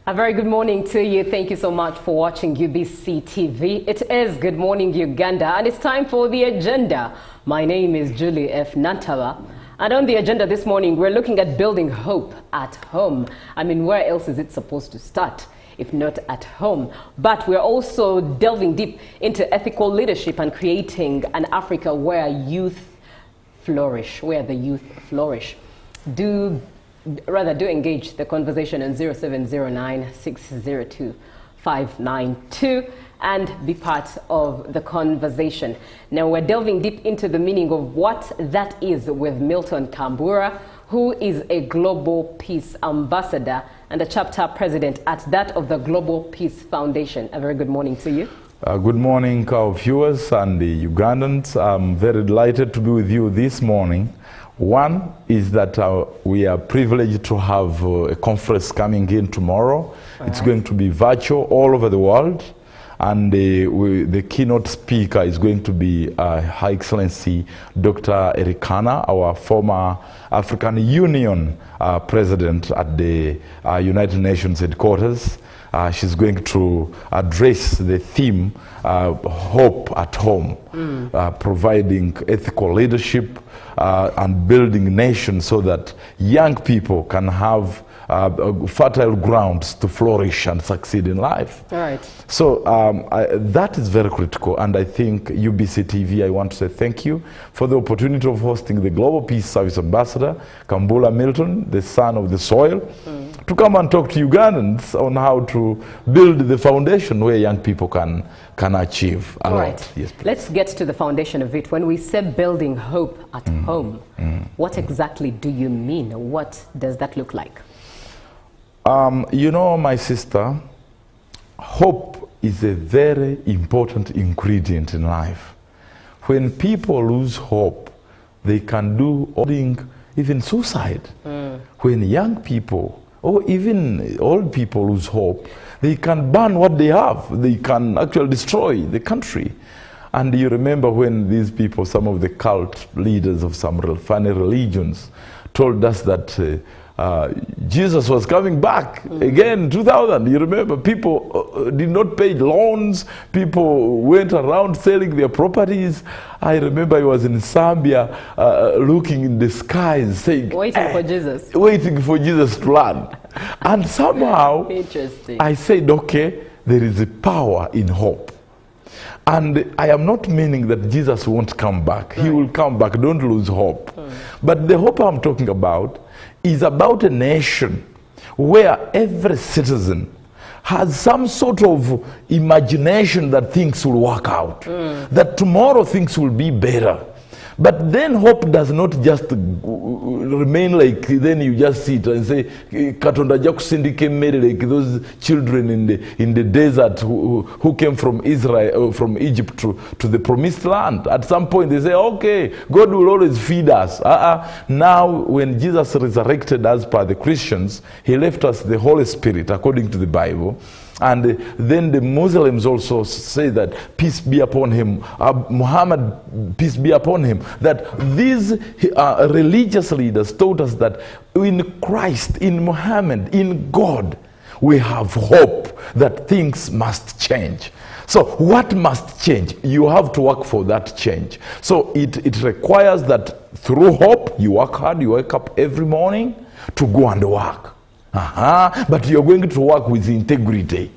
A very good morning to you. Thank you so much for watching UBC TV. It is Good Morning Uganda and it's time for the agenda. My name is Julie F. Nantala. And on the agenda this morning, we're looking at building hope at home. I mean, where else is it supposed to start if not at home? But we're also delving deep into ethical leadership and creating an Africa where youth flourish, where the youth flourish. Do engage the conversation on 0709-602-592 and be part of the conversation. Now we're delving deep into the meaning of what that is with Milton Kambura, who is a Global Peace Ambassador and a chapter president at that of the Global Peace Foundation. A very good morning to you. Good morning, our viewers and the Ugandans. I'm very delighted to be with you this morning. One is that we are privileged to have a conference coming in tomorrow. It's going to be virtual all over the world. And the keynote speaker is going to be Her Excellency Dr. Erikana, our former African Union president at the United Nations headquarters. She's going to address the theme, hope at home, providing ethical leadership and building nations so that young people can have fertile grounds to flourish and succeed in life. All right. So that is very critical, and I think UBC TV, I want to say thank you for the opportunity of hosting the Global Peace Service Ambassador, Kambula Milton, the son of the soil, to come and talk to Ugandans on how to build the foundation where young people can achieve a lot. Yes, please. Let's get to the foundation of it. When we say building hope at home, what exactly do you mean? What does that look like? You know, my sister, hope is a very important ingredient in life. When people lose hope, they can do even suicide. When young people or even old people lose hope, they can burn what they have. They can actually destroy the country. And you remember when these people, some of the cult leaders of some funny religions, told us that Jesus was coming back again in 2000. You remember, people did not pay loans. People went around selling their properties. I remember I was in Zambia looking in the skies saying, waiting for Jesus. Waiting for Jesus to land. And somehow I said, okay, there is a power in hope. And I am not meaning that Jesus won't come back. He will come back. Don't lose hope. But the hope I'm talking about is about a nation where every citizen has some sort of imagination that things will work out, that tomorrow things will be better. But then hope does not just remain like, then you just sit and say, Katonda jakusindika emmere, like those children in the desert who came from Israel, from Egypt to the promised land. At some point they say, okay, God will always feed us. Now when Jesus resurrected as per the Christians, he left us the Holy Spirit according to the Bible. And then the Muslims also say that peace be upon him, Muhammad, peace be upon him, that these religious leaders taught us that in Christ, in Muhammad, in God, we have hope that things must change. So what must change? You have to work for that change. So it requires that through hope, you work hard, you wake up every morning to go and work. But you're going to work with integrity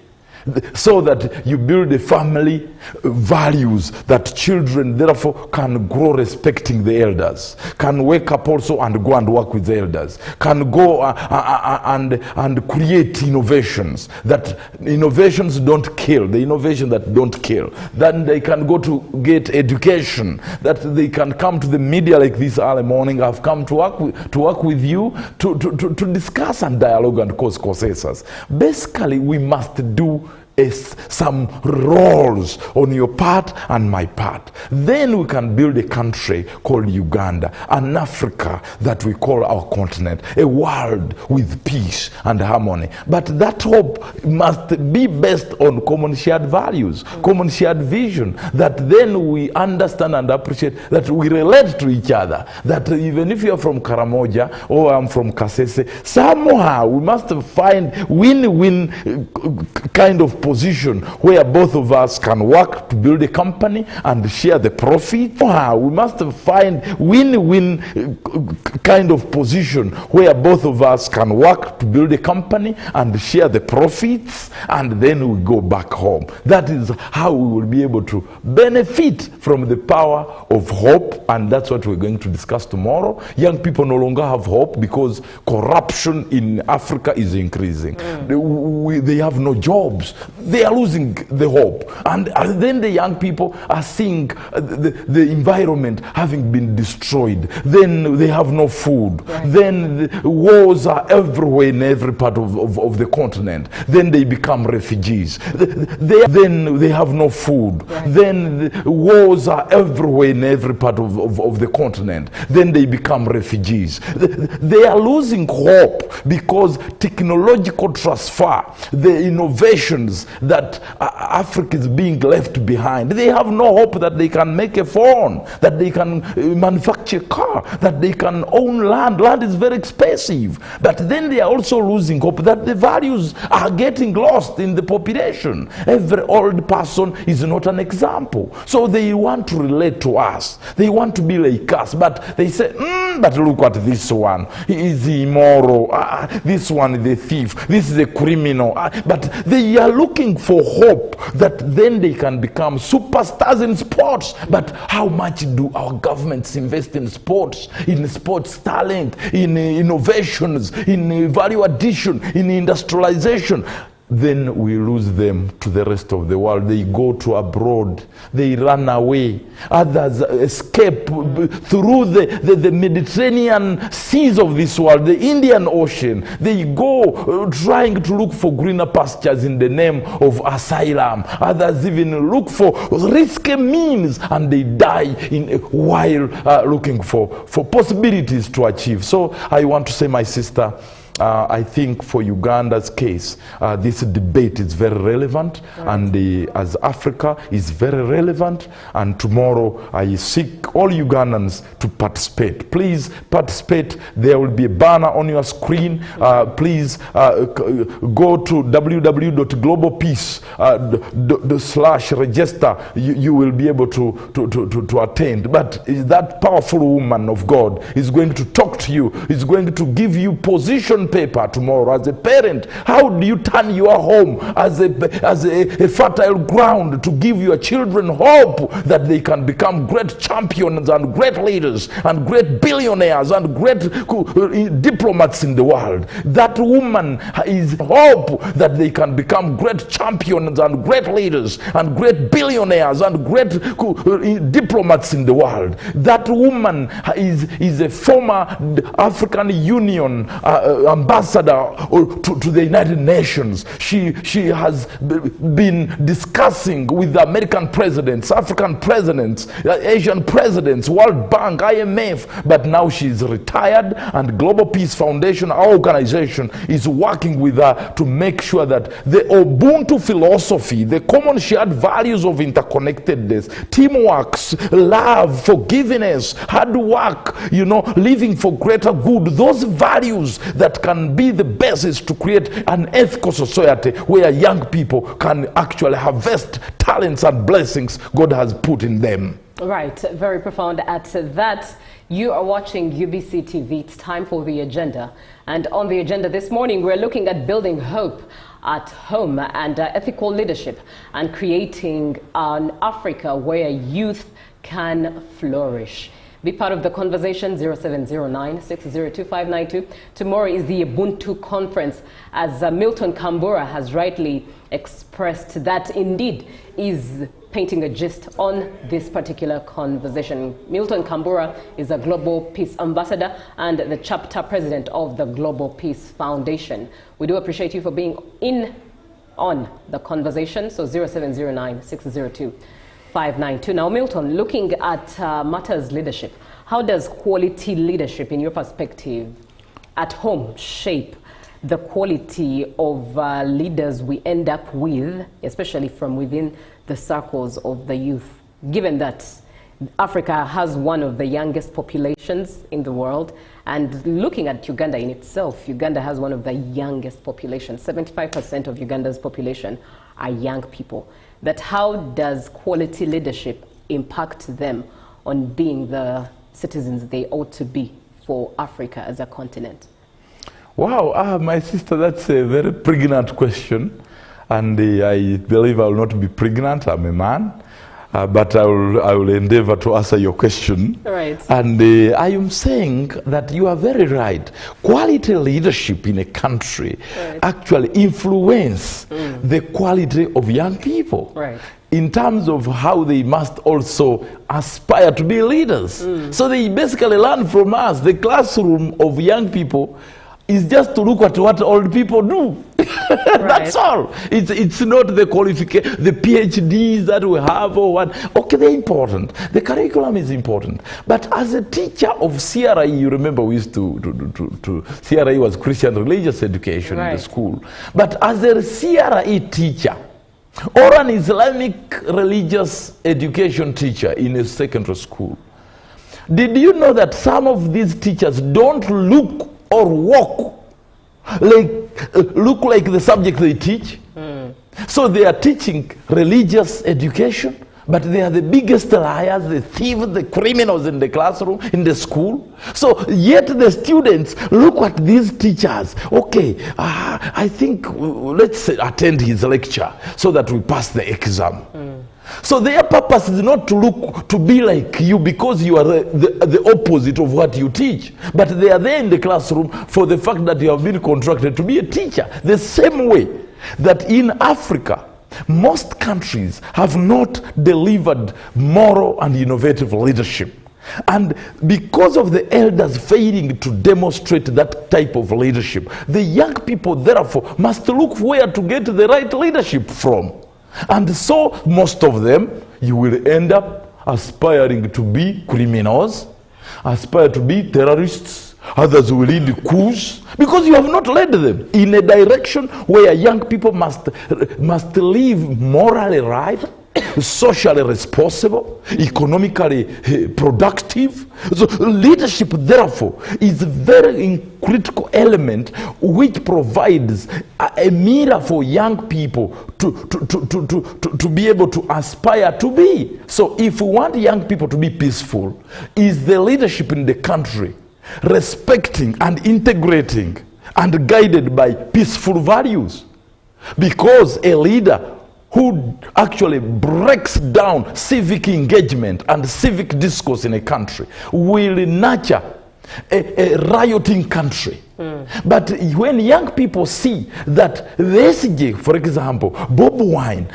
so that you build a family values that children therefore can grow respecting the elders, can wake up also and go and work with the elders, can go and create innovations, that innovations don't kill, the innovation that don't kill. Then they can go to get education, that they can come to the media like this early morning. I've come to work with you to discuss and dialogue and cause consensus. Basically, we must do some roles on your part and my part. Then we can build a country called Uganda, an Africa that we call our continent, a world with peace and harmony. But that hope must be based on common shared values, common shared vision, that then we understand and appreciate that we relate to each other, that even if you're from Karamoja or I'm from Kasese, somehow we must find win-win kind of position where both of us can work to build a company and share the profit. We must find win-win kind of position where both of us can work to build a company and share the profits, and then we go back home. That is how we will be able to benefit from the power of hope, and that's what we're going to discuss tomorrow. Young people no longer have hope because corruption in Africa is increasing. They have no jobs. They are losing the hope. And then the young people are seeing the environment having been destroyed. Then they have no food. Right. Then the wars are everywhere in every part of the continent. Then they become refugees. Then they have no food. Right. Then the wars are everywhere in every part of the continent. Then they become refugees. They are losing hope because technological transfer, the innovations that Africa is being left behind, they have no hope that they can make a phone, that they can manufacture a car, that they can own land. Land is very expensive. But then they are also losing hope that the values are getting lost in the population. Every old person is not an example. So they want to relate to us. They want to be like us. But they say, but look at this one. He is immoral. This one is a thief. This is a criminal. But they are looking for hope that then they can become superstars in sports. But how much do our governments invest in sports talent, in innovations, in value addition, in industrialization? Then we lose them to the rest of the world. They go to abroad. They run away. Others escape through the Mediterranean seas of this world, the Indian Ocean. They go trying to look for greener pastures in the name of asylum. Others even look for risky means, and they die while looking for possibilities to achieve. So I want to say, my sister, I think for Uganda's case, this debate is very relevant, right. And as Africa is very relevant. And tomorrow I seek all Ugandans to participate. Please participate. There will be a banner on your screen. Please go to www.globalpeace.com/register. You will be able to attend. But that powerful woman of God is going to talk to you. Is going to give you position paper tomorrow as a parent. How do you turn your home as a fertile ground to give your children hope that they can become great champions and great leaders and great billionaires and great diplomats in the world? That woman is hope that they can become great champions and great leaders and great billionaires and great diplomats in the world. That woman is a former African Union ambassador to the United Nations. She has been discussing with the American presidents, African presidents, Asian presidents, World Bank, IMF, but now she's retired, and Global Peace Foundation, our organization, is working with her to make sure that the Ubuntu philosophy, the common shared values of interconnectedness, teamwork, love, forgiveness, hard work, living for greater good, those values that can be the basis to create an ethical society where young people can actually harvest talents and blessings God has put in them. Right, very profound at that. You are watching UBC TV. It's time for the agenda. And on the agenda this morning, we're looking at building hope at home and ethical leadership and creating an Africa where youth can flourish. Be part of the conversation, 0709-602-592. Tomorrow is the Ubuntu conference, as Milton Kambura has rightly expressed that indeed is painting a gist on this particular conversation. Milton Kambura is a Global Peace Ambassador and the chapter president of the Global Peace Foundation. We do appreciate you for being in on the conversation. So 0709-602-592. Now, Milton, looking at matters leadership, how does quality leadership, in your perspective, at home shape the quality of leaders we end up with, especially from within the circles of the youth, given that Africa has one of the youngest populations in the world, and looking at Uganda in itself, Uganda has one of the youngest populations. 75% of Uganda's population are young people. But how does quality leadership impact them on being the citizens they ought to be for Africa as a continent? Wow, my sister, that's a very pregnant question. And I believe I will not be pregnant. I'm a man. But I will endeavor to answer your question. Right. And I am saying that you are very right. Quality leadership in a country actually influence the quality of young people. Right. In terms of how they must also aspire to be leaders. So they basically learn from us. The classroom of young people is just to look at what old people do. That's all. It's not the qualification, the PhDs that we have or what. Okay, they're important. The curriculum is important. But as a teacher of CRE, you remember we used to CRE was Christian Religious Education in the school. But as a CRE teacher, or an Islamic religious education teacher in a secondary school, did you know that some of these teachers don't look or walk look like the subject they teach? So they are teaching religious education, but they are the biggest liars, the thieves, the criminals in the classroom, in the school. So yet the students look at these teachers. Okay, I think let's attend his lecture so that we pass the exam. So their purpose is not to look to be like you because you are the opposite of what you teach, but they are there in the classroom for the fact that you have been contracted to be a teacher. The same way that in Africa, most countries have not delivered moral and innovative leadership. And because of the elders failing to demonstrate that type of leadership, the young people therefore must look where to get the right leadership from. And so most of them, you will end up aspiring to be criminals, aspire to be terrorists, others will lead coups, because you have not led them in a direction where young people must live morally right, socially responsible, economically productive. So leadership, therefore, is a very critical element which provides a mirror for young people to be able to aspire to be. So if we want young people to be peaceful, is the leadership in the country respecting and integrating and guided by peaceful values? Because a leader who actually breaks down civic engagement and civic discourse in a country will nurture a rioting country. But when young people see that the SG, for example, Bob Wine,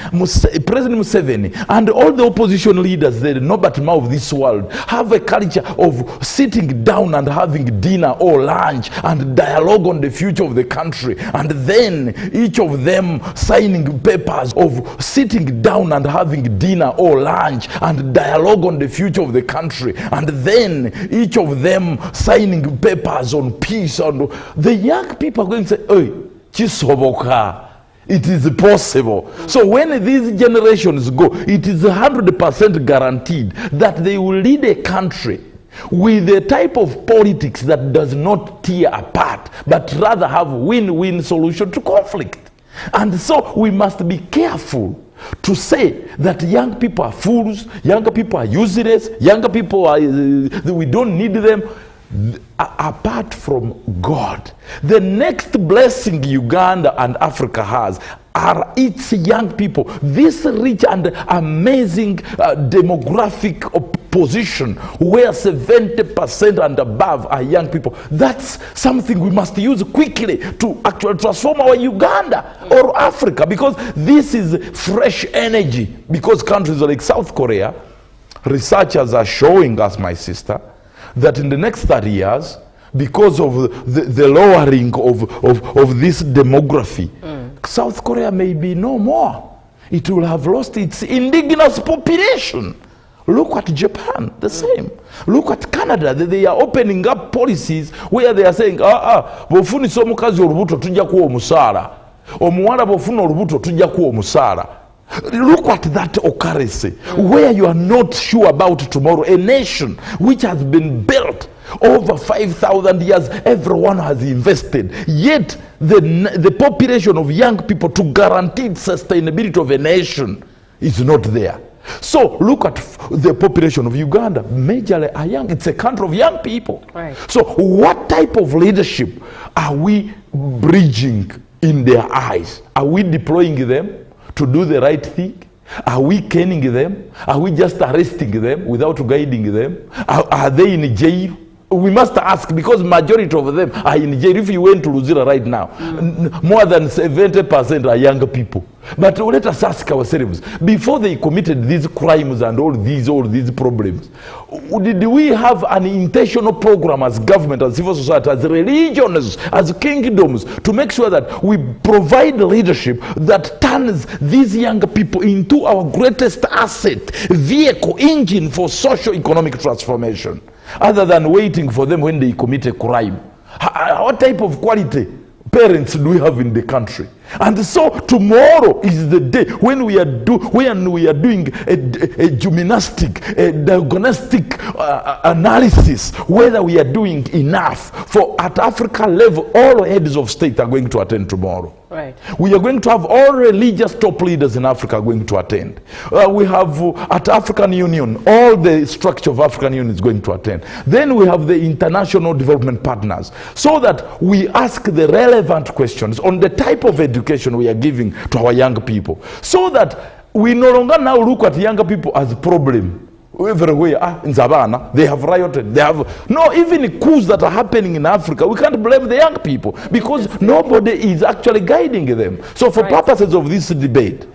President Museveni, and all the opposition leaders, the Norbert Mao of this world, have a culture of sitting down and having dinner or lunch and dialogue on the future of the country, and then each of them signing papers of sitting down and having dinner or lunch and dialogue on the future of the country, and then each of them signing papers on peace, and the young people are going to say, "Hey, chisoboka, it is possible." So when these generations go, it is 100% guaranteed that they will lead a country with a type of politics that does not tear apart, but rather have win-win solution to conflict. And so we must be careful to say that young people are fools, young people are useless, young people are, we don't need them. Apart from God, the next blessing Uganda and Africa has are its young people. This rich and amazing demographic position where 70% and above are young people. That's something we must use quickly to actually transform our Uganda or Africa, because this is fresh energy. Because countries like South Korea, researchers are showing us, my sister, that in the next 30 years, because of the lowering of this demography, South Korea may be no more. It will have lost its indigenous population. Look at Japan, the same. Look at Canada, they are opening up policies where they are saying, bofunisa omukazi olubuto tujja kuwa omusaala. Omuwala bofuna olubuto tujja kuwa omusaala. Look at that occurrence where you are not sure about tomorrow. A nation which has been built over 5,000 years, everyone has invested. Yet the population of young people to guarantee sustainability of a nation is not there. So look at the population of Uganda. Majorly are young. It's a country of young people. Right. So what type of leadership are we bridging in their eyes? Are we deploying them to do the right thing? Are we caning them? Are we just arresting them without guiding them? Are they in jail? We must ask, because majority of them are in jail. If you went to Luzira right now, more than 70% are younger people. But let us ask ourselves, before they committed these crimes and all these problems, did we have an intentional program as government, as civil society, as religions, as kingdoms, to make sure that we provide leadership that turns these younger people into our greatest asset, vehicle, engine for socio-economic transformation, other than waiting for them when they commit a crime? What type of quality parents do we have in the country? And so tomorrow is the day when we are doing a gymnastic, a diagnostic analysis, whether we are doing enough. For at Africa level, all heads of state are going to attend tomorrow. Right. We are going to have all religious top leaders in Africa going to attend. We have at African Union, all the structure of African Union is going to attend. Then we have the international development partners, so that we ask the relevant questions on the type of education we are giving to our young people, so that we no longer now look at younger people as a problem. Everywhere, in Savannah, they have rioted. They have even coups that are happening in Africa. We can't blame the young people because nobody is actually guiding them. So, for purposes of this debate,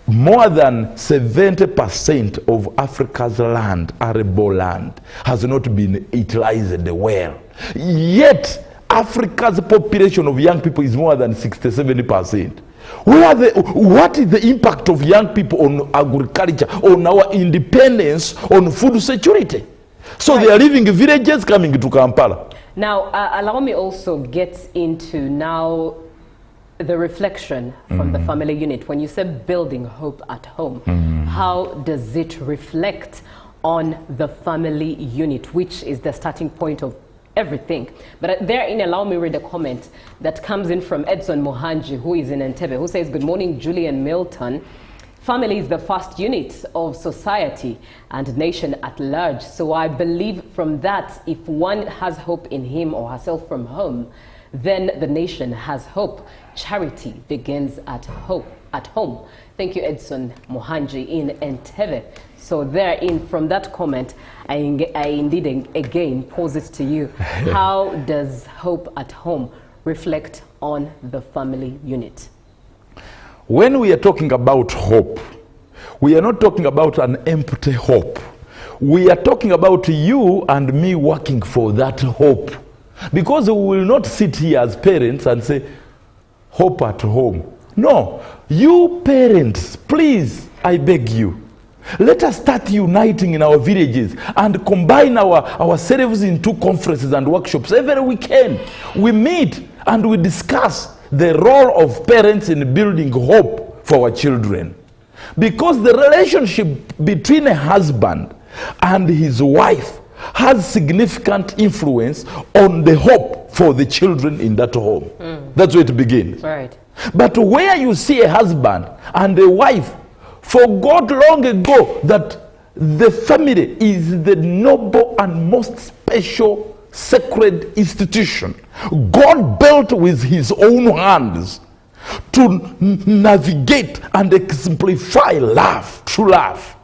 more than 70% of Africa's land, arable land, has not been utilized well. Yet, Africa's population of young people is more than 60-70%. What is the impact of young people on agriculture, on our independence, on food security? So they are leaving villages coming to Kampala. Now, allow me also get into now the reflection from the family unit. When you say building hope at home, how does it reflect on the family unit, which is the starting point of everything? But therein, allow me read a comment that comes in from Edson Mohanji, who is in Entebbe, who says, "Good morning, Julie and Milton. Family is the first unit of society and nation at large. So I believe from that, if one has hope in him or herself from home, then the nation has hope. Charity begins at home." Thank you, Edson Mohanji in Entebbe. So therein, from that comment, I indeed again pose it to you. How does hope at home reflect on the family unit? When we are talking about hope, we are not talking about an empty hope. We are talking about you and me working for that hope. Because we will not sit here as parents and say, hope at home. No, you parents, please, I beg you, let us start uniting in our villages and combine ourselves into conferences and workshops every weekend. We meet and we discuss the role of parents in building hope for our children. Because the relationship between a husband and his wife has significant influence on the hope for the children in that home. That's where it begins. Right. But where you see a husband and a wife forgot long ago that the family is the noble and most special sacred institution God built with his own hands to navigate and exemplify love, true love,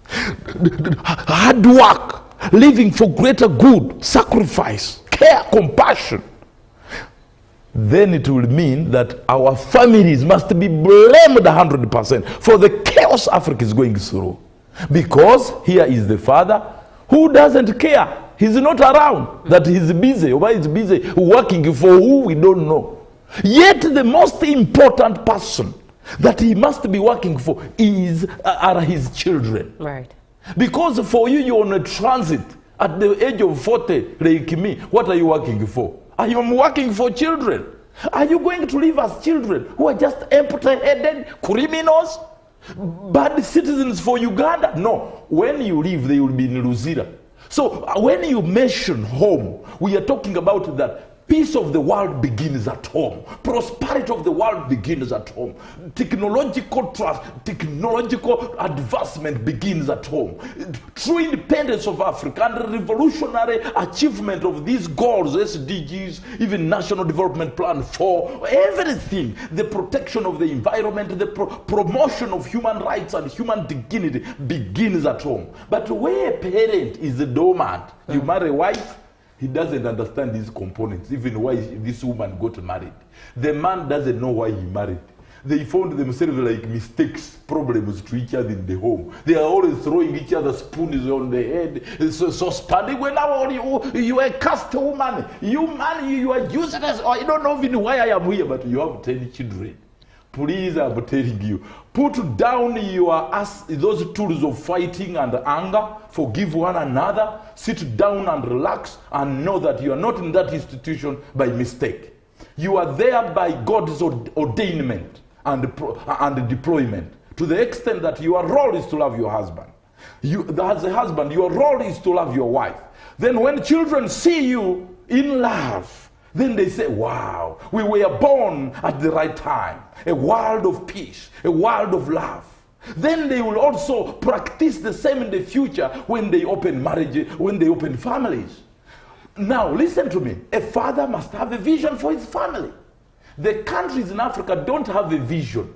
hard work, living for greater good, sacrifice, care, compassion. Then it will mean that our families must be blamed 100% for the chaos Africa is going through. Because here is the father who doesn't care. He's not around, that he's busy, or he's busy working for who we don't know. Yet the most important person that he must be working for are his children. Right. Because for you, you're on a transit at the age of 40, like me. What are you working for? I am working for children. Are you going to live as children who are just empty-headed criminals, bad citizens for Uganda? No. When you leave, they will be in Luzira. So when you mention home, we are talking about that peace of the world begins at home. Prosperity of the world begins at home. Technological advancement begins at home. True independence of Africa and revolutionary achievement of these goals, SDGs, even National Development Plan 4, everything, the protection of the environment, the promotion of human rights and human dignity begins at home. But where a parent is a doormat, you marry a wife, he doesn't understand these components, even why this woman got married. The man doesn't know why he married. They found themselves like mistakes, problems to each other in the home. They are always throwing each other spoons on the head. So spanning, when you are a cursed woman, you are useless. I don't know even why I am here, but you have 10 children. Please, I'm telling you, put down those tools of fighting and anger, forgive one another, sit down and relax, and know that you are not in that institution by mistake. You are there by God's ordainment and deployment, to the extent that your role is to love your husband. As a husband, your role is to love your wife. Then when children see you in love, then they say, wow, we were born at the right time. A world of peace, a world of love. Then they will also practice the same in the future when they open marriage, when they open families. Now, listen to me. A father must have a vision for his family. The countries in Africa don't have a vision,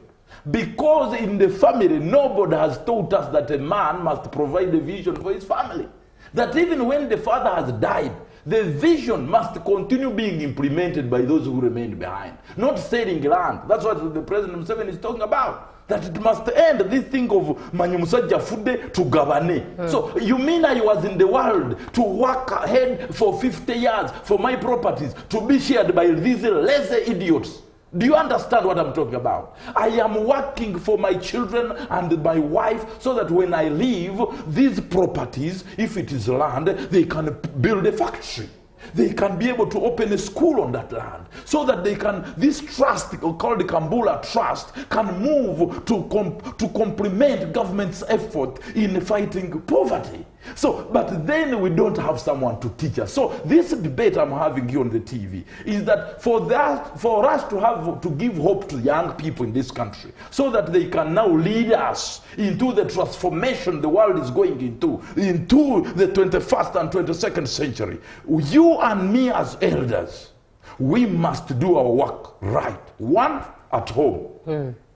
because in the family, nobody has taught us that a man must provide a vision for his family. That even when the father has died, the vision must continue being implemented by those who remain behind. Not selling land. That's what the President Museveni is talking about. That it must end, this thing of Manyumusajja Fude to Gabane. So you mean I was in the world to work ahead for 50 years for my properties to be shared by these lazy idiots? Do you understand what I'm talking about? I am working for my children and my wife so that when I leave, these properties, if it is land, they can build a factory. They can be able to open a school on that land, so that they can, this trust called the Kambula Trust, can move to complement government's effort in fighting poverty. So, but then we don't have someone to teach us. So this debate I'm having here on the TV is that for us to give hope to young people in this country, so that they can now lead us into the transformation the world is going into the 21st and 22nd century. You and me as elders, we must do our work right. One, at home.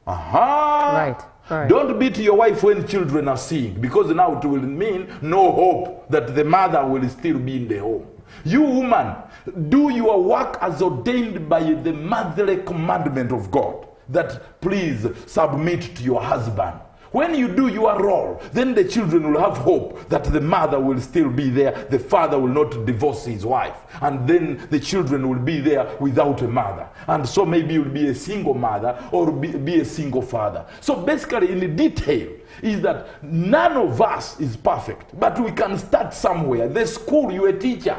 Right. Don't beat your wife when children are seeing, because now it will mean no hope that the mother will still be in the home. You woman, do your work as ordained by the motherly commandment of God, that please submit to your husband. When you do your role, then the children will have hope that the mother will still be there, the father will not divorce his wife, and then the children will be there without a mother. And so maybe you'll be a single mother or be a single father. So basically, in the detail, is that none of us is perfect, but we can start somewhere. The school, you're a teacher.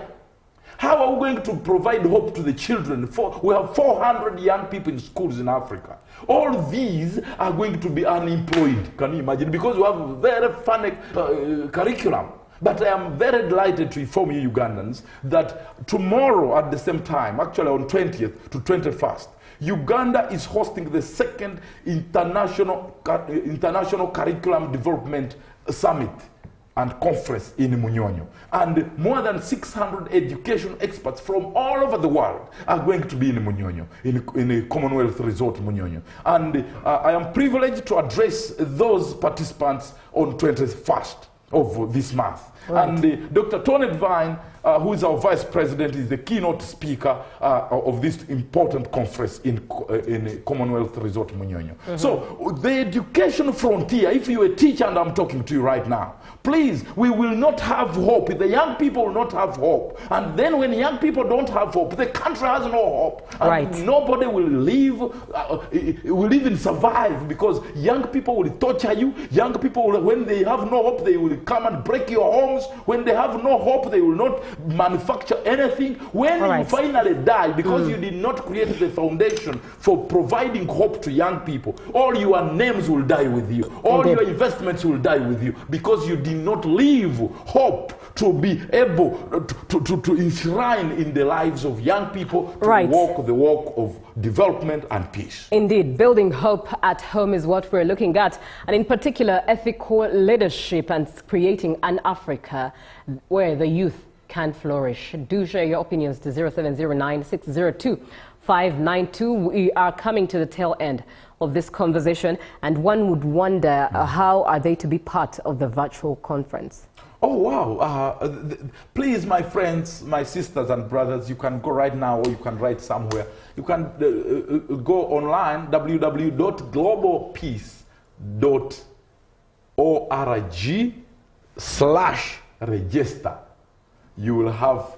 How are we going to provide hope to the children? We have 400 young people in schools in Africa. All these are going to be unemployed. Can you imagine? Because we have a very funny curriculum. But I am very delighted to inform you Ugandans that tomorrow at the same time, actually on 20th to 21st, Uganda is hosting the second International Curriculum Development Summit and conference in Munyonyo. And more than 600 education experts from all over the world are going to be in Munyonyo, in a Commonwealth Resort Munyonyo. And I am privileged to address those participants on 21st of this month. Right. And Dr. Tony Devine who is our vice president, is the keynote speaker of this important conference in Commonwealth Resort Munyonyo. So the education frontier, if you're a teacher and I'm talking to you right now, please, we will not have hope. The young people will not have hope. And then when young people don't have hope, the country has no hope. And nobody will live, will even survive, because young people will torture you. Young people, when they have no hope, they will come and break your homes. When they have no hope, they will not manufacture anything. When you finally die, because you did not create the foundation for providing hope to young people, all your names will die with you. All your investments will die with you, because you did not leave hope to be able to enshrine in the lives of young people to walk the walk of development and peace. Indeed, building hope at home is what we're looking at, and in particular ethical leadership and creating an Africa where the youth can flourish. Do share your opinions to 0709-602-592. We are coming to the tail end of this conversation, and one would wonder how are they to be part of the virtual conference? Oh, wow. Please, my friends, my sisters and brothers, you can go right now, or you can write somewhere. You can go online, www.globalpeace.org/register. You will have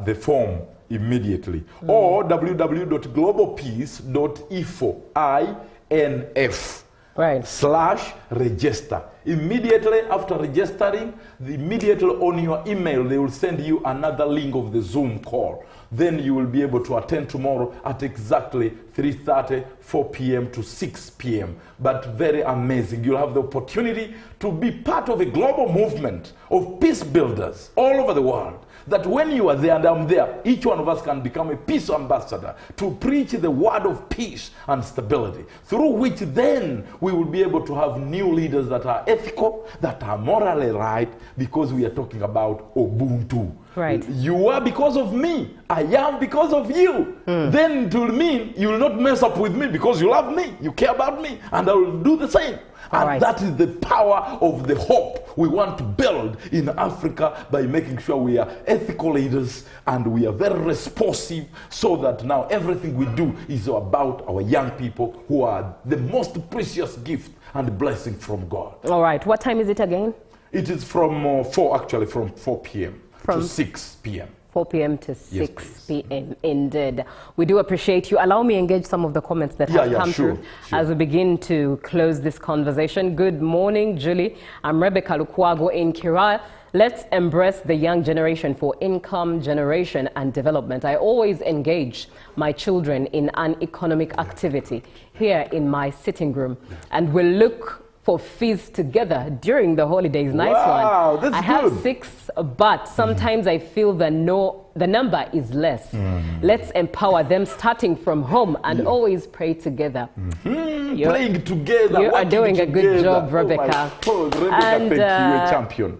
the form immediately. Or www.globalpeace.info/register. Immediately after registering, immediately on your email, they will send you another link of the Zoom call. Then you will be able to attend tomorrow at exactly 3:30, 4 p.m. to 6 p.m. But very amazing. You'll have the opportunity to be part of a global movement of peace builders all over the world. That when you are there and I'm there, each one of us can become a peace ambassador to preach the word of peace and stability, through which then we will be able to have new leaders that are ethical, that are morally right, because we are talking about Ubuntu. Right. You are because of me. I am because of you. Then it will mean you will not mess up with me, because you love me, you care about me, and I will do the same. And that is the power of the hope we want to build in Africa, by making sure we are ethical leaders and we are very responsive, so that now everything we do is about our young people, who are the most precious gift and blessing from God. All right. What time is it again? It is from 4 p.m. to 6 p.m. 4 p.m. to 6 p.m. Indeed. We do appreciate you. Allow me to engage some of the comments that have come through as we begin to close this conversation. Good morning, Julie. I'm Rebecca Lukwago in Kira. Let's embrace the young generation for income generation and development. I always engage my children in an economic activity here in my sitting room, and we'll look for fees together during the holidays. Nice one. That's I have 6, but sometimes I feel the number is less. Let's empower them starting from home and always pray together. Playing together. You are doing a good job, Rebecca. Rebecca, and, thank you, you're a champion.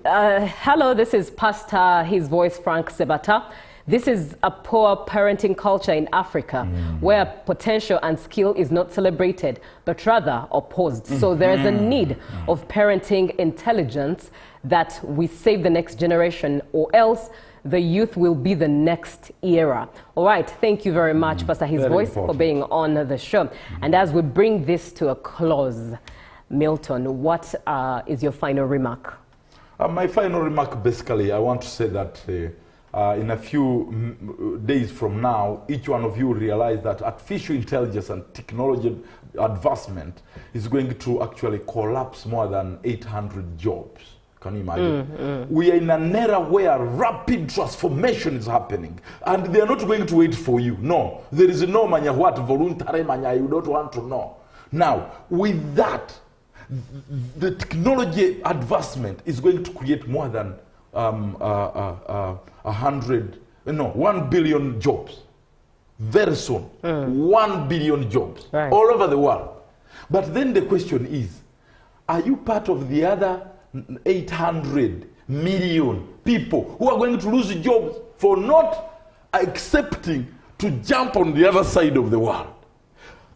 Hello, this is Pastor, his voice, Frank Sebata. This is a poor parenting culture in Africa, where potential and skill is not celebrated, but rather opposed. So there's a need of parenting intelligence, that we save the next generation, or else the youth will be the next era. All right, thank you very much, Pastor His Voice, for being on the show. And as we bring this to a close, Milton, what is your final remark? My final remark, basically, I want to say that in a few days from now, each one of you will realize that artificial intelligence and technology advancement is going to actually collapse more than 800 jobs. Can you imagine? We are in an era where rapid transformation is happening, and they are not going to wait for you. No, there is no manya what voluntary manya you don't want to know. Now, with that, the technology advancement is going to create more than 1 billion jobs very soon. 1 billion jobs all over the world. But then the question is, are you part of the other 800 million people who are going to lose jobs for not accepting to jump on the other side of the world?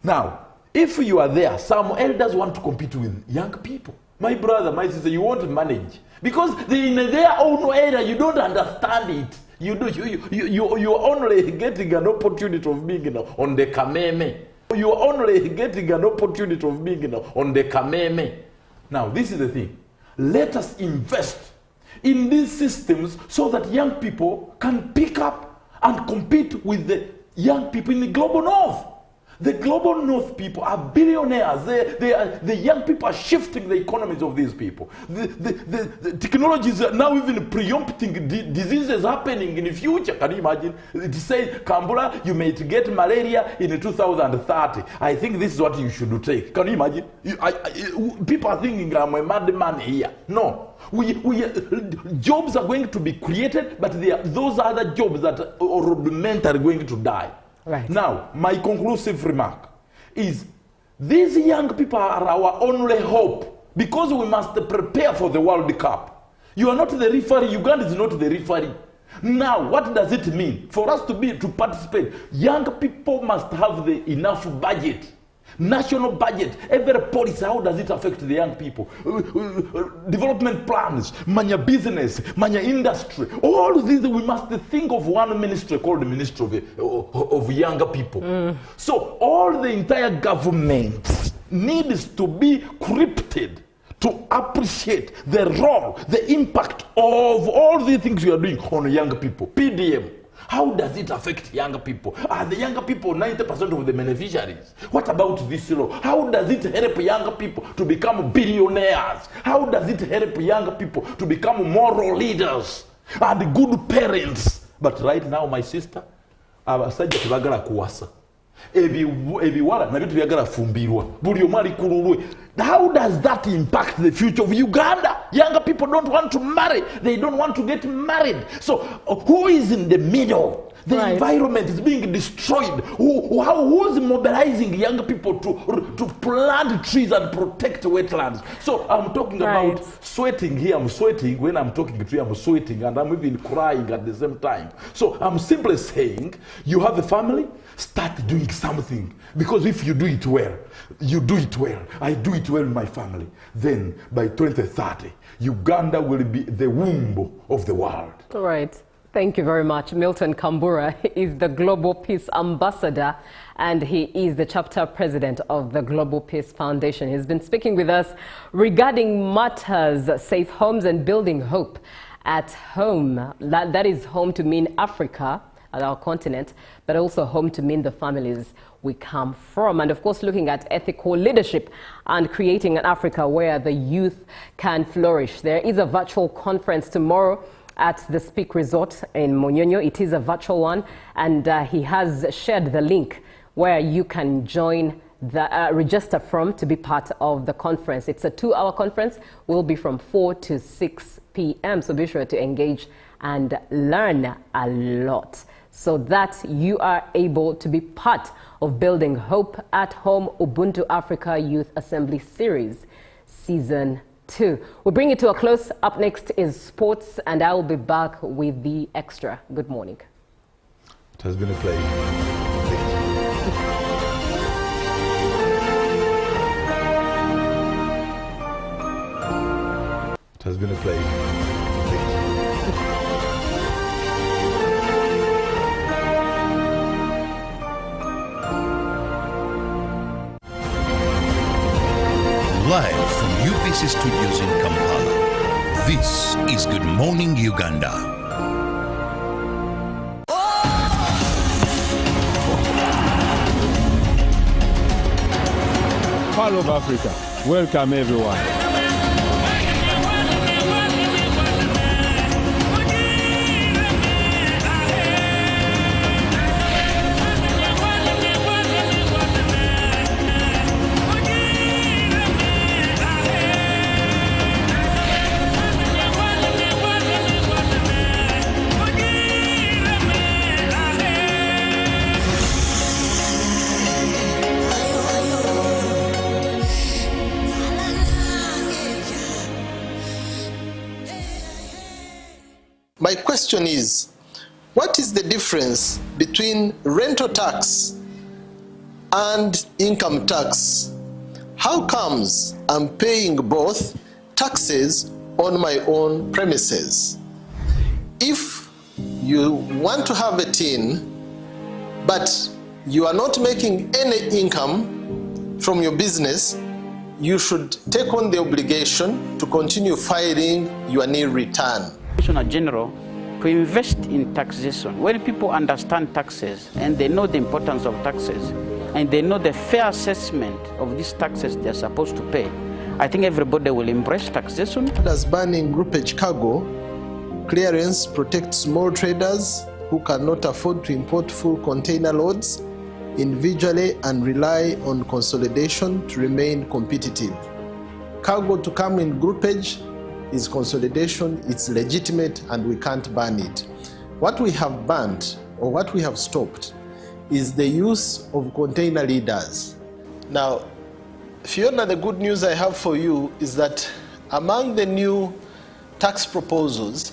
Now, if you are there, some elders want to compete with young people. My brother, my sister, you won't manage. Because in their own area, you don't understand it. You're only getting an opportunity of being on the kameme. You're only getting an opportunity of being on the kameme. Now, this is the thing. Let us invest in these systems so that young people can pick up and compete with the young people in the global north. The global north people are billionaires. The young people are shifting the economies of these people. The technologies are now even preempting diseases happening in the future. Can you imagine? It says, Kambula, you may get malaria in 2030. I think this is what you should take. Can you imagine? People are thinking I'm a madman here. No. Jobs are going to be created, but those other jobs that are meant are going to die. Right. Now, my conclusive remark is these young people are our only hope, because we must prepare for the World Cup. You are not the referee. Uganda is not the referee. Now, what does it mean? For us to participate, young people must have enough budget. National budget, every policy, how does it affect the young people? Development plans, manya business, manya industry, all of these we must think of one ministry called the Ministry of Younger People. So all the entire government needs to be equipped to appreciate the role, the impact of all the things we are doing on young people. PDM. How does it affect younger people? Are the younger people 90% of the beneficiaries? What about this law? How does it help younger people to become billionaires? How does it help younger people to become moral leaders and good parents? But right now, my sister, abasajja tebagala kuwasa. Ebiwala nabyo tebagala fumbirwa. Buli omu ali kululwe. How does that impact the future of Uganda? Younger people don't want to marry. They don't want to get married. So who is in the middle? The environment is being destroyed. Who's mobilizing young people to plant trees and protect wetlands? So I'm talking about sweating here. I'm sweating. When I'm talking to you, I'm sweating. And I'm even crying at the same time. So I'm simply saying, you have a family, start doing something. Because if you do it well, you do it well. I do it well in my family. Then by 2030, Uganda will be the womb of the world. All right. Thank you very much. Milton Kambura is the Global Peace Ambassador, and he is the chapter president of the Global Peace Foundation. He's been speaking with us regarding matters, safe homes and building hope at home. That is home to mean Africa, our continent, but also home to mean the families we come from. And of course, looking at ethical leadership and creating an Africa where the youth can flourish. There is a virtual conference tomorrow at the Speak Resort in Monyonyo. It is a virtual one, and he has shared the link where you can join the register from to be part of the conference. It's a 2-hour conference, will be from 4 to 6 p.m. So be sure to engage and learn a lot so that you are able to be part of Building Hope at Home Ubuntu Africa Youth Assembly Series Season 2. We'll bring it to a close. Up next is sports, and I will be back with the extra. Good morning. It has been a pleasure. It has been a pleasure. Live from UBC Studios in Kampala, this is Good Morning Uganda. All of Africa, welcome everyone. My question is, what is the difference between rental tax and income tax? How comes I'm paying both taxes on my own premises? If you want to have a tin, but you are not making any income from your business, you should take on the obligation to continue filing your nil return. Commissioner General, to invest in taxation. When people understand taxes and they know the importance of taxes and they know the fair assessment of these taxes they're supposed to pay, I think everybody will embrace taxation. As banning groupage cargo, clearance protects small traders who cannot afford to import full container loads individually and rely on consolidation to remain competitive. Cargo to come in groupage is consolidation, it's legitimate, and we can't ban it. What we have banned, or what we have stopped, is the use of container leaders. Now, Fiona, the good news I have for you is that among the new tax proposals,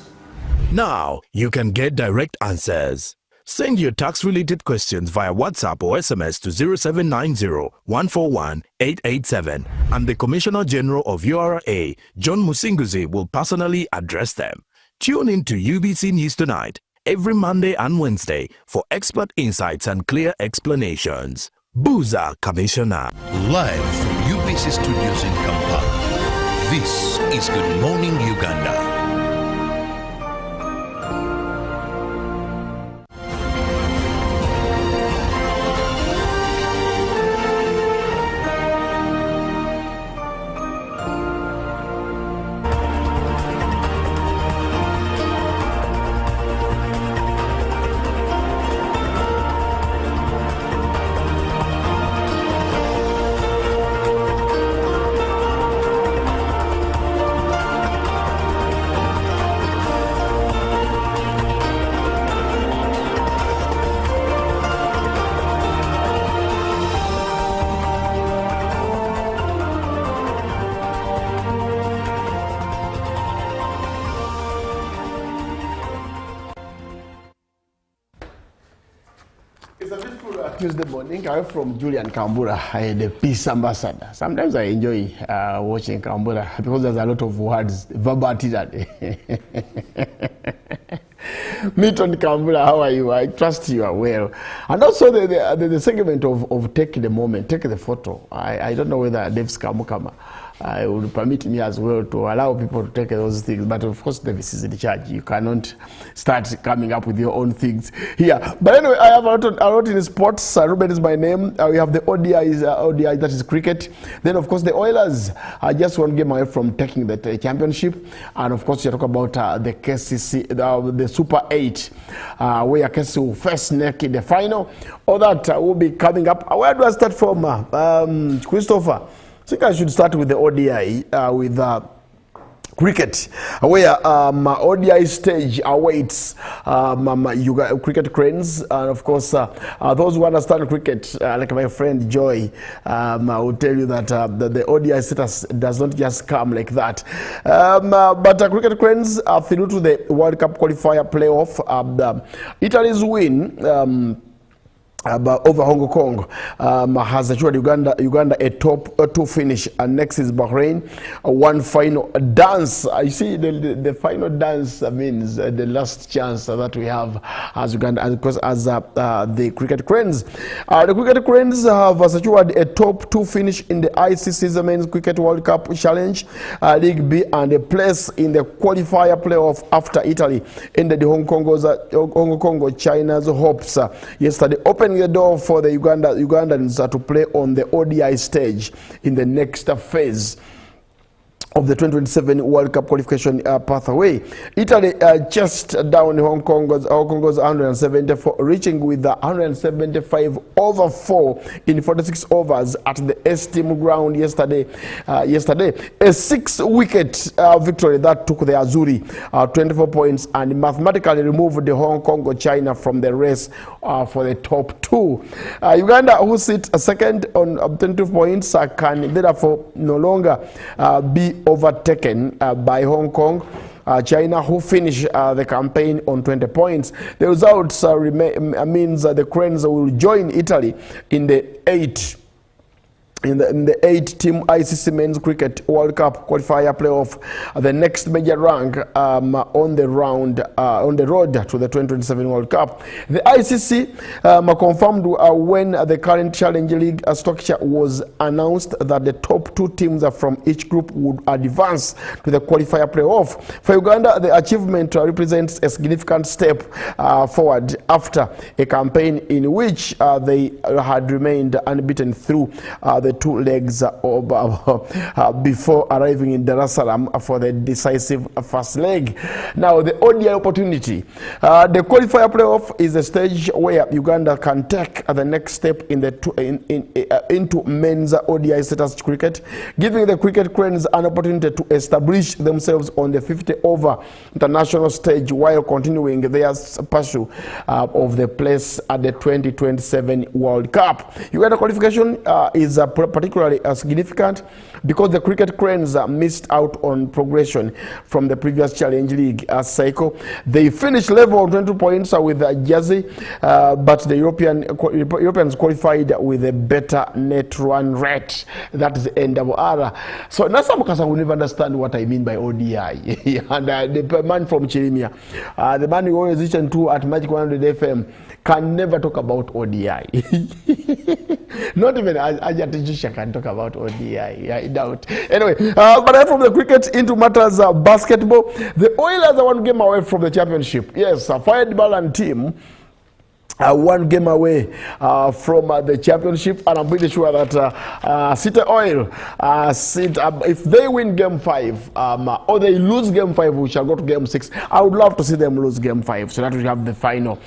now you can get direct answers. Send your tax-related questions via WhatsApp or SMS to 0790-141-887 and the Commissioner General of URA, John Musinguzi, will personally address them. Tune in to UBC News Tonight every Monday and Wednesday for expert insights and clear explanations. Buza Commissioner. Live from UBC Studios in Kampala, this is Good Morning Uganda. It's a beautiful Tuesday morning. I'm from Julian Kambura, the peace ambassador. Sometimes I enjoy watching Kambura because there's a lot of words, verbatim. Milton Kambura, how are you? I trust you are well. And also the segment of take the moment, take the photo. I don't know whether Davis Kamukama would permit me as well to allow people to take those things. But of course, Davis is in charge. You cannot start coming up with your own things here. But anyway, I have a lot in sports. Ruben is my name. We have the ODI, that is cricket. Then, of course, the Oilers are just one game away from taking the championship. And of course, you talk about the KCC, the Super 8, where KCC will face NEC in the final. All that will be coming up. Where do I start from, Christopher? I think I should start with the ODI, with cricket, where ODI stage awaits cricket cranes, and of course those who understand cricket, like my friend Joy, will tell you that the ODI status does not just come like that. But cricket cranes are through to the World Cup qualifier playoff. Italy's win over Hong Kong has assured Uganda a top 2 finish, and next is Bahrain, one final dance. I see the final dance means the last chance that we have as Uganda, and because as the cricket cranes have secured a top 2 finish in the ICC's Men's Cricket World Cup Challenge League B, and a place in the qualifier playoff after Italy ended Hong Kong China's hopes yesterday, opening the door for the Ugandans to play on the ODI stage in the next phase of the 2027 World Cup qualification pathway. Italy just down Hong Kong's 174, reaching with the 175 over 4 in 46 overs at the S-Team ground yesterday. A 6-wicket victory that took the Azuri 24 points and mathematically removed the Hong Kong China from the race for the top 2. Uganda, who sit second on 22 points, can therefore no longer be overtaken by Hong Kong. China, who finished the campaign on 20 points. The results means the Cranes will join Italy in the 8 in the 8-team ICC Men's Cricket World Cup qualifier playoff, the next major rank on the road to the 2027 World Cup. The ICC confirmed when the current Challenge League structure was announced that the top 2 teams from each group would advance to the qualifier playoff. For Uganda, the achievement represents a significant step forward after a campaign in which they had remained unbeaten through the 2 legs before arriving in Dar es Salaam for the decisive first leg. Now, the ODI opportunity. The qualifier playoff is a stage where Uganda can take the next step in into men's ODI status cricket, giving the cricket cranes an opportunity to establish themselves on the 50-over international stage while continuing their pursuit of the place at the 2027 World Cup. Uganda qualification is particularly significant because the cricket cranes missed out on progression from the previous Challenge League cycle. They finished level on 20 points with Jersey, but the Europeans qualified with a better net run rate. That is NRR. So now some will never understand what I mean by ODI. And the man from Chirimia, the man who always listen to at Magic 100 FM, can never talk about ODI. Not even Ajat can talk about ODI. I doubt. Anyway, but from the cricket into matters basketball, the Oilers are 1 game away from the championship. Yes, a Fired Ballan team. 1 game away from the championship, and I'm pretty sure that City Oil, if they win game 5 or they lose game 5, we shall go to game 6. I would love to see them lose game 5 so that we have the final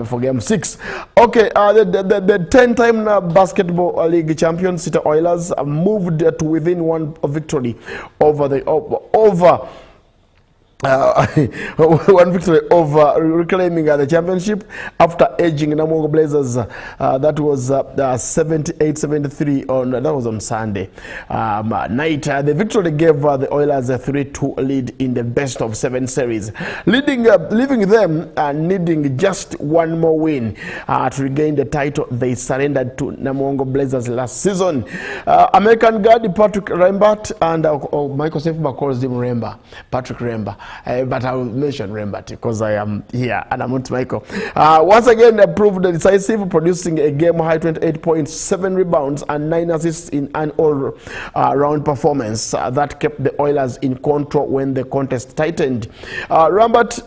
for game 6. Okay, the 10-time basketball league champion City Oilers moved to within 1 victory over one victory over reclaiming the championship after edging Namungo Blazers. That was 78-73 that was on Sunday night. The victory gave the Oilers a 3-2 lead in the best of 7 series, leaving them needing just 1 more win to regain the title they surrendered to Namungo Blazers last season. American guard Patrick Rembert and Michael Sefba calls him Patrick Remba. But I will mention Rembert because I am here and I'm not Michael. Once again, proved decisive, producing a game-high 28 points, 7 rebounds, and 9 assists in an all-round performance that kept the Oilers in control when the contest tightened. Rembert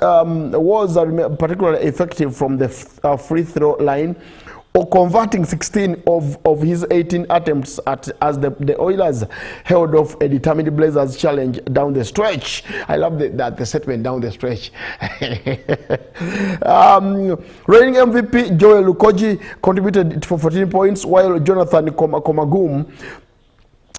was particularly effective from the free throw line, or converting 16 of his 18 attempts as the Oilers held off a determined Blazers challenge down the stretch. I love the statement, down the stretch. Reigning MVP Joel Lukoji contributed for 14 points, while Jonathan Komagum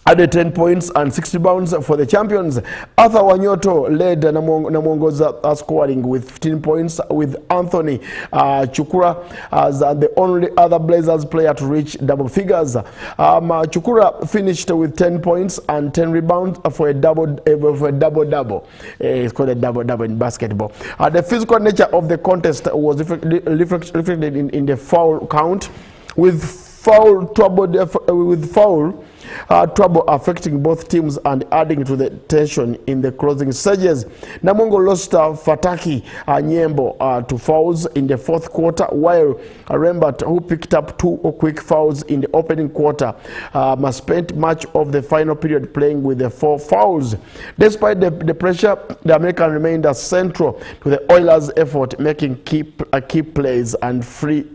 added 10 points and 6 rebounds for the champions. Arthur Wanyoto led Namongo's scoring with 15 points, with Anthony Chukura as the only other Blazers player to reach double figures. Chukura finished with 10 points and 10 rebounds for a double-double. It's called a double-double in basketball. The physical nature of the contest was reflected in the foul count, with foul trouble affecting both teams and adding to the tension in the closing stages. Namungo lost Fataki Nyembo to fouls in the 4th quarter, while Rembert, who picked up 2 quick fouls in the opening quarter, spent much of the final period playing with the 4 fouls. Despite the pressure, the American remained central to the Oilers' effort, making key plays and free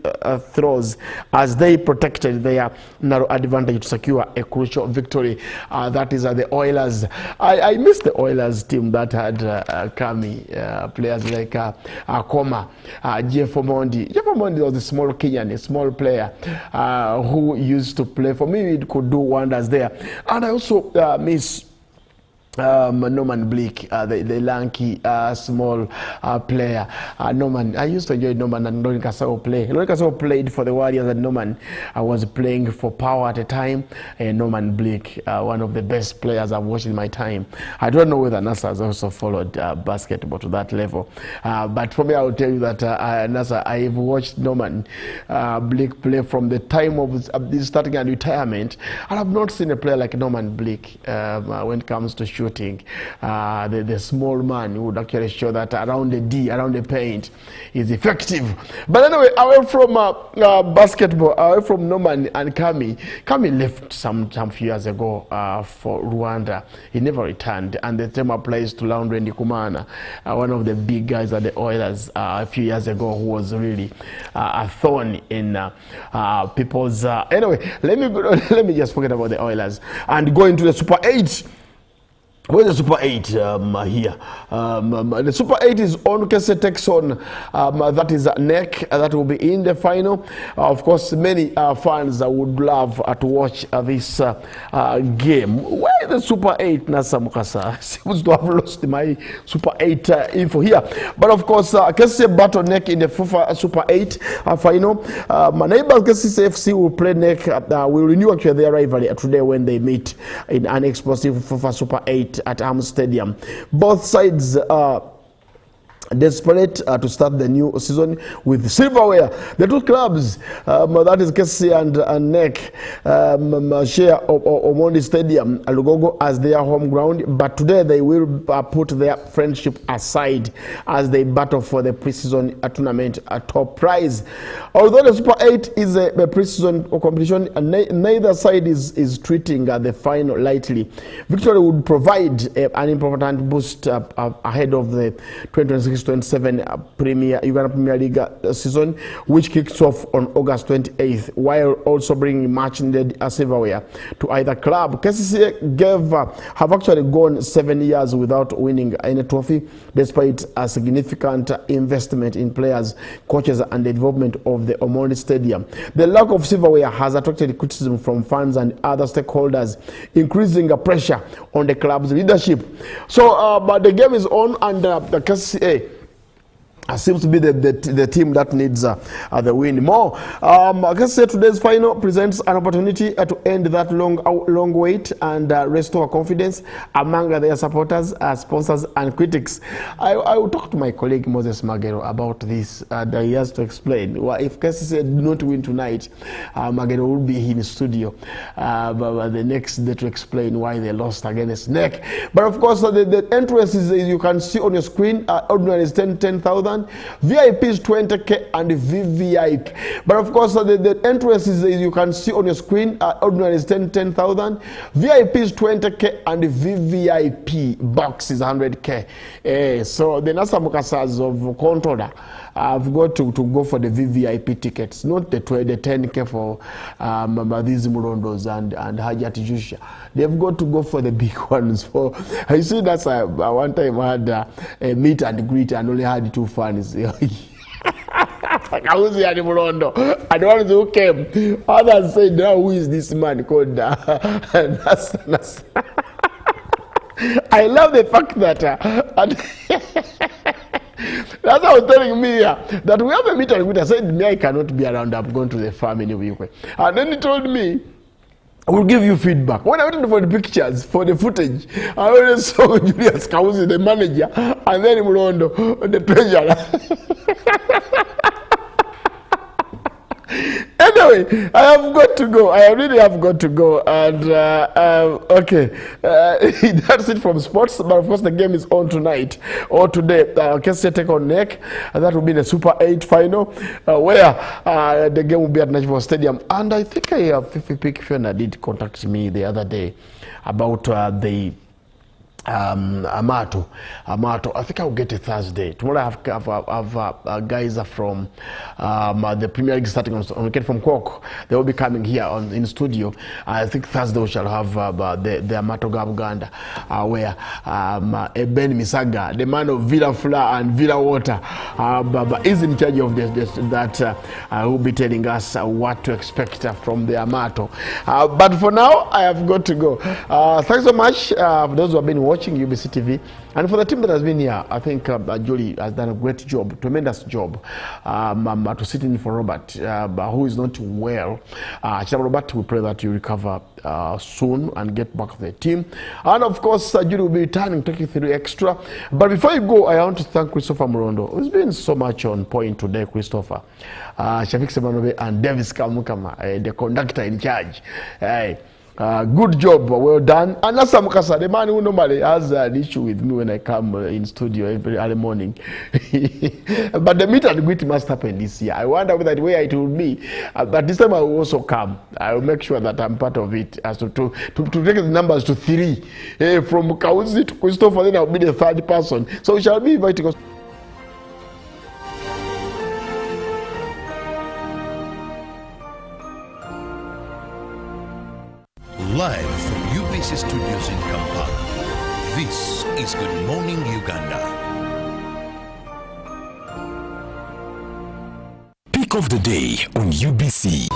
throws as they protected their narrow advantage to secure a crucial victory. That is the Oilers. I miss the Oilers team that had Kami, players like Akoma, Jeff Omondi. Jeff Omondi was a small Kenyan, a small player who used to play. For me, it could do wonders there. And I also miss Norman Bleak, the lanky, small player. Norman, I used to enjoy Norman and Lorin Kasao play. Lorin Kasao played for the Warriors and Norman was playing for Power at a time. Norman Bleak, one of the best players I've watched in my time. I don't know whether NASA has also followed basketball to that level. But for me, I will tell you that NASA, I've watched Norman Bleak play from the time of starting and retirement. And I've not seen a player like Norman Bleak when it comes to shooting. The small man who would actually show that around the D, around the paint, is effective. But anyway, away from basketball, away from Norman and Kami left some few years ago for Rwanda. He never returned, and the same applies to Laundry Ndikumana, one of the big guys at the Oilers a few years ago, who was really a thorn in people's. Anyway, let me just forget about the Oilers and go into the Super 8. Where's the Super 8 here? The Super 8 is on Taxation, that is NEC, that will be in the final. Of course, many fans would love to watch this game. Where is the Super 8, Nasa Mukasa? Seems to have lost my Super 8 info here. But of course, Kese battle NEC in the FIFA Super 8 final. My neighbors, Kese FC, will play NEC, will renew actually their rivalry today when they meet in an explosive FIFA Super 8 at Arms Stadium. Both sides are desperate to start the new season with silverware. The two clubs, that is KC and NEC, share Omondi Stadium, Lugogo, as their home ground, but today they will put their friendship aside as they battle for the pre-season tournament top prize. Although the Super 8 is a pre-season competition, neither side is treating the final lightly. Victory would provide an important boost ahead of the 2026-27 Uganda Premier League season, which kicks off on August 28th, while also bringing much-needed silverware to either club. KCCA have actually gone 7 years without winning any trophy, despite a significant investment in players, coaches, and the development of the Omondi Stadium. The lack of silverware has attracted criticism from fans and other stakeholders, increasing pressure on the club's leadership. So, but the game is on, and the KCCA seems to be the team that needs the win more. I can say today's final presents an opportunity to end that long wait and restore confidence among their supporters, sponsors, and critics. I will talk to my colleague Moses Magero about this. That he has to explain. Well, if KCC did not win tonight, Magero will be in the studio the next day to explain why they lost against NEC. But of course, the entrance is, you can see on your screen, ordinary is 10,000. VIP is 20k and VVIP. But of course, the entrance is, you can see on your screen, ordinary is 10,000. VIP is 20k and VVIP box is 100k. So the Nasa Mukasas of controller have got to go for the VVIP tickets, not the 10k for these Murondos and Hajat Jusha. They've got to go for the big ones. For I see that's one time I had a meet and greet and only had 2 fans. Kauzi and Murondo, and ones who came, others said, now who is this man called Nas? I love the fact that that's how I was telling me that we have a meet and greet. I said, me, I cannot be around. I'm going to the farm anyway. And then he told me, we'll give you feedback. When I went for the pictures, for the footage, I already saw Julius Kauzi, the manager, and then Murondo, the treasurer. Anyway, I have got to go. I really have got to go. And okay, that's it from sports. But of course, the game is on tonight or today. KCA take on NEC. That will be the Super 8 final, where the game will be at National Stadium. And I think Fifi Fiona did contact me the other day about the Amato. I think I'll get it Thursday. Tomorrow I have guys from the Premier League starting on weekend from Cork. They will be coming here in studio. I think Thursday we shall have the Amato Uganda, where Ben Misaga, the man of Villa Flour and Villa Water, is in charge of that. Will be telling us what to expect from the Amato. But for now, I have got to go. Thanks so much for those who have been watching. watching UBC TV. And for the team that has been here, I think Julie has done a great job, tremendous job to sit in for Robert, who is not well. Robert, we pray that you recover soon and get back to the team. And of course, Julie will be returning, taking you through extra. But before you go, I want to thank Christopher Murondo, who's been so much on point today, Christopher. Shafik Semanobe and Davis Kamukama, the conductor in charge. Good job, well done. And that's Mukasa, the man who normally has an issue with me when I come in studio every early morning. But the meet and greet must happen this year. I wonder whether where it will be. But this time I will also come. I will make sure that I'm part of it. As to take the numbers to 3. From Kauzi to Christopher, then I'll be the third person. So we shall be inviting us. Live from UBC Studios in Kampala, this is Good Morning Uganda. Pick of the day on UBC.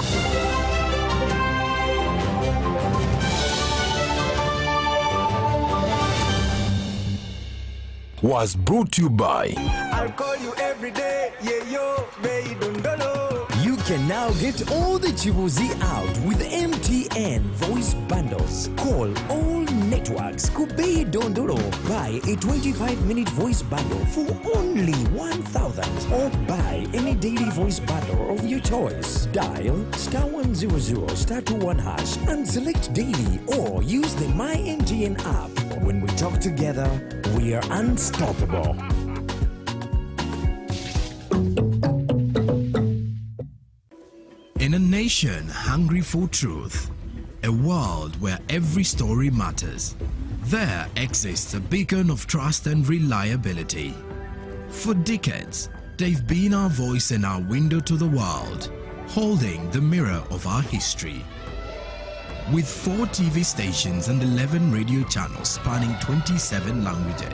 Was brought to you by I'll call you every day, yeah yo, baby dondolo. You can now get all the Chibuzi out with MTN voice bundles. Call all networks, Kubei Dondoro. Buy a 25-minute voice bundle for only 1,000 or buy any daily voice bundle of your choice. Dial *100 *21 hash and select daily or use the My MTN app. When we talk together, we are unstoppable. In a nation hungry for truth, a world where every story matters, there exists a beacon of trust and reliability. For decades, they've been our voice and our window to the world, holding the mirror of our history. With 4 TV stations and 11 radio channels spanning 27 languages,